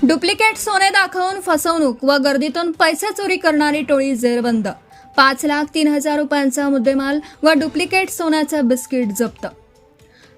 Duplicate सोने दाखवून फसवणूक व गर्दीतून पैसे चोरी करणारी टोळी जेरबंद। 5,03,000 रुपयांचा मुद्देमाल व डुप्लिकेट सोन्याचं बिस्किट जप्त।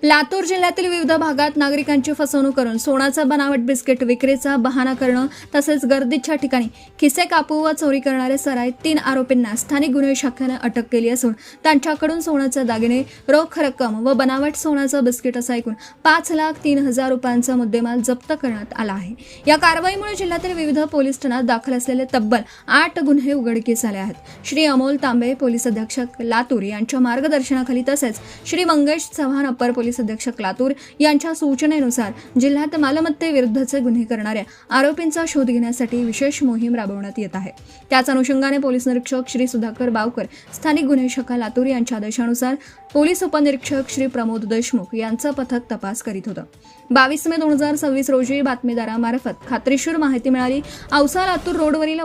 लातूर जिल्ह्यातील विविध भागात नागरिकांची फसवणूक करून सोन्याचा बनावट बिस्किट विक्रीचा बहाणा करणं तसेच गर्दीच्या ठिकाणी खिसे कापू व चोरी करणारे सराईत 3 आरोपींना स्थानिक गुन्हे शाखेने अटक केली असून त्यांच्याकडून सोन्याचे दागिने, रोख रक्कम व बनावट सोन्याचं बिस्किट असा एकूण 5,03,000 रुपयांचा मुद्देमाल जप्त करण्यात आला आहे। या कारवाईमुळे जिल्ह्यातील विविध पोलीस ठाण्यात दाखल असलेले तब्बल 8 गुन्हे उघडकीस आले आहेत। श्री अमोल तांबे, पोलीस अधीक्षक लातूर यांच्या मार्गदर्शनाखाली तसेच श्री मंगेश चव्हाण, अप्पर पोलीस अधीक्षक लातूर यांच्या सूचनेनुसार जिल्ह्यात मालमत्तेविरुद्धचे गुन्हे करणाऱ्या आरोपींचा शोध घेण्यासाठी विशेष मोहीम राबवण्यात येत आहे। त्याच अनुषंगाने पोलीस निरीक्षक श्री सुधाकर बावकर, स्थानिक गुन्हे शाखा लातूर यांच्या आदेशानुसार पोलीस उपनिरीक्षक श्री प्रमोद देशमुख यांचं पथक तपास करीत होतं। 22 मे 2026 रोजी बातमीदारामार्फत खात्रीशीर माहिती मिळाली। औसा लातूर रोडवरील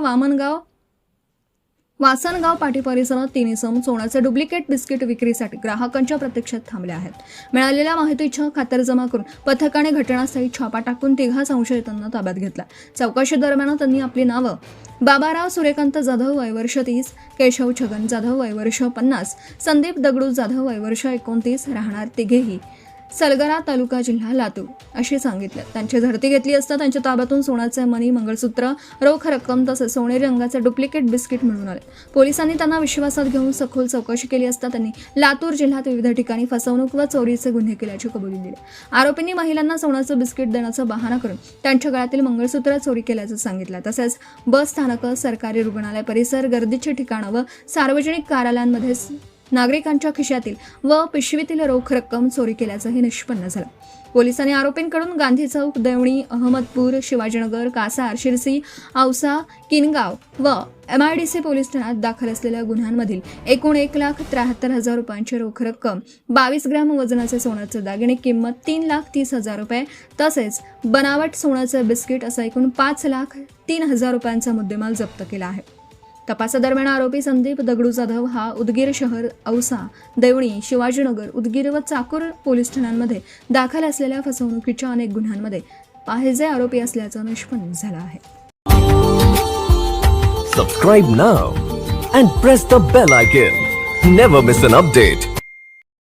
वासनगाव पाटी परिसरात 3 इसम सोन्याचे डुप्लिकेट बिस्किट विक्रीसाठी ग्राहकांच्या प्रतीक्षेत थांबले आहेत। मिळालेल्या माहितीच्या खातरजमा करून पथकाने घटनास्थळी छापा टाकून 3 संशयितांना ताब्यात घेतला। चौकशी दरम्यान त्यांनी आपली नावं बाबाराव सूर्यकांत जाधव वय वर्ष 30, केशव छगन जाधव वय वर्ष 50, संदीप दगडू जाधव वय वर्ष 29 राहणार तिघेही सलगरा तालुका जिल्हा लातूर असे सांगितले। त्यांची झडती घेतली असता त्यांच्या ताब्यातून सोन्याचे मणी, मंगळसूत्र, रोख रक्कम तसेच सोनेरी रंगाचे डुप्लिकेट बिस्किट मिळून आले। पोलिसांनी त्यांना विश्वासात घेऊन सखोल चौकशी केली असता त्यांनी लातूर जिल्ह्यात विविध ठिकाणी फसवणूक व चोरीचे गुन्हे केल्याची कबुली दिली। आरोपींनी महिलांना सोन्याचं बिस्किट देण्याचा बहाणा करून त्यांच्या गळ्यातील मंगळसूत्र चोरी केल्याचं सांगितलं। तसेच बस स्थानक, सरकारी रुग्णालय परिसर, गर्दीचे ठिकाणं व सार्वजनिक कार्यालयांमध्ये नागरिकांच्या खिशातील व पिशवीतील रोख रक्कम चोरी केल्याचंही निष्पन्न झालं। पोलिसांनी आरोपींकडून गांधी चौक, देवणी, अहमदपूर, शिवाजीनगर, कासार, शिरसी, औसा, किनगाव व MIDC पोलीस ठाण्यात दाखल असलेल्या गुन्ह्यांमधील एकूण 1,73,000 रुपयांची रोख रक्कम, 22 ग्रॅम वजनाचे सोन्याचे दागिने किंमत 3,30,000 रुपये तसेच बनावट सोन्याचे बिस्किट असा एकूण 5,03,000 रुपयांचा मुद्देमाल जप्त केला आहे। तपासादरम्यान आरोपी संदीप दगडू जाधव हा उदगीर शहर, औसा, देवणी, शिवाजीनगर, उदगीर व चाकूर पोलीस ठाण्यांमध्ये दाखल असलेल्या फसवणुकीच्या अनेक गुन्ह्यांमध्ये पाहिजे आरोपी असल्याचं निष्पन्न झालं आहे। Subscribe now and press the bell icon. Never miss an update.